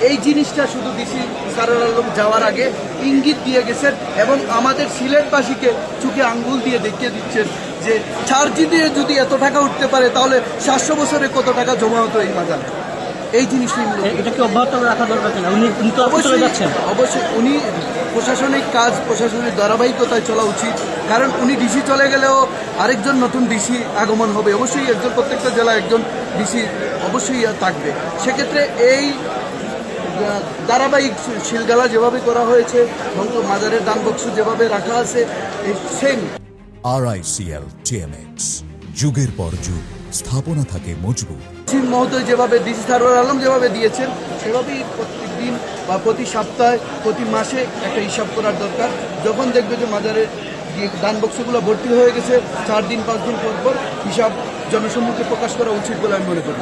এই জিনিসটা শুধু ডিসি সারোয়ার আলম যাওয়ার আগে ইঙ্গিত দিয়ে গেছেন এবং আমাদের সিলেটবাসীকে চোখে আঙ্গুল দিয়ে দেখিয়ে দিচ্ছেন যে চার্জি দিয়ে যদি এত টাকা উঠতে পারে তাহলে 700 বছরে কত টাকা জমা হতো এই মাজারে। এই জিনিসটাই এটাকে অব্যাহত রাখা দরকার কিনা? উনি তো চলে যাচ্ছেন। অবশ্যই উনি প্রশাসনিক কাজ, প্রশাসনিক ধারাবাহিকতায় চলা উচিত, কারণ উনি ডিসি চলে গেলেও আরেকজন নতুন ডিসি আগমন হবে। অবশ্যই একজন, প্রত্যেকটা জেলায় একজন ডিসি অবশ্যই থাকবে। সেক্ষেত্রে এই ধারাবাহিক শিলগালা যেভাবে করা হয়েছে, মাজারের দান বক্স যেভাবে রাখা আছে, এই সেম RICL TMX, যুগের পর যুগ স্থাপনা থাকে মজবুত। মহোদয় যেভাবে ডিসি সারোয়ার আলম যেভাবে দিয়েছেন সেভাবেই প্রত্যেক দিন বা প্রতি সপ্তাহে, প্রতি মাসে একটা হিসাব করার দরকার। যখন দেখবে যে মাজারের দান বক্সগুলো ভর্তি হয়ে গেছে, 4 দিন 5 দিন পর পর হিসাব জনসম্মুখে প্রকাশ করা উচিত বলে আমি মনে করি।